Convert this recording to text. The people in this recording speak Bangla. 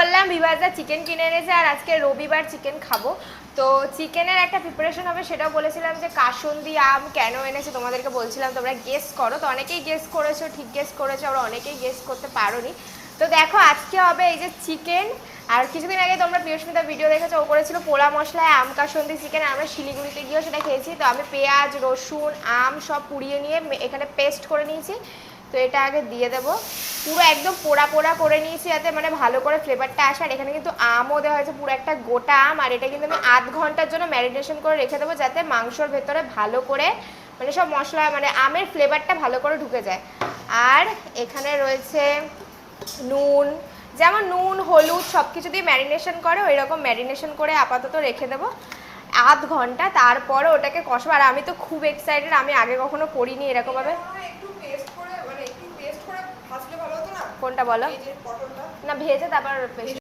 বললাম বিভাসদা চিকেন কিনে এনেছে আর আজকে রবিবার চিকেন খাবো। তো চিকেনের একটা প্রিপারেশন হবে, সেটাও বলেছিলাম যে কাসুন্দি আম কেন এনেছে তোমাদেরকে বলছিলাম, তোমরা গেস করো। তো অনেকেই গেস করেছো, ঠিক গেস করেছো, আবার অনেকেই গেস করতে পারোনি। তো দেখো আজকে হবে এই যে চিকেন। আর কিছুদিন আগে তোমরা প্রিয়স্মিতা ভিডিও দেখেছো, ও করেছিল পোড়া মশলায় আম কাসুন্দি চিকেন। আমরা শিলিগুড়িতে গিয়েও সেটা খেয়েছি। তো আমি পেঁয়াজ রসুন আম সব পুড়িয়ে নিয়ে এখানে পেস্ট করে নিয়েছি। তো এটা আগে দিয়ে দেবো, পুরো একদম পোড়া পোড়া করে নিয়েছি যাতে মানে ভালো করে ফ্লেভারটা আসে। আর এখানে কিন্তু আমও দেওয়া হয়েছে, পুরো একটা গোটা আম। আর এটা কিন্তু আমি আধ ঘন্টার জন্য ম্যারিনেশন করে রেখে দেবো যাতে মাংসর ভেতরে ভালো করে মানে সব মশলা মানে আমের ফ্লেভারটা ভালো করে ঢুকে যায়। আর এখানে রয়েছে নুন, যেমন নুন হলুদ সব কিছু দিয়ে ম্যারিনেশন করে ওই রকম ম্যারিনেশন করে আপাতত রেখে দেবো আধ ঘন্টা। তারপরে ওটাকে কষবো। আর আমি তো খুব এক্সাইটেড, আমি আগে কখনো করিনি এরকমভাবে। কোনটা বলো? না ভেজে তারপর পেস্ট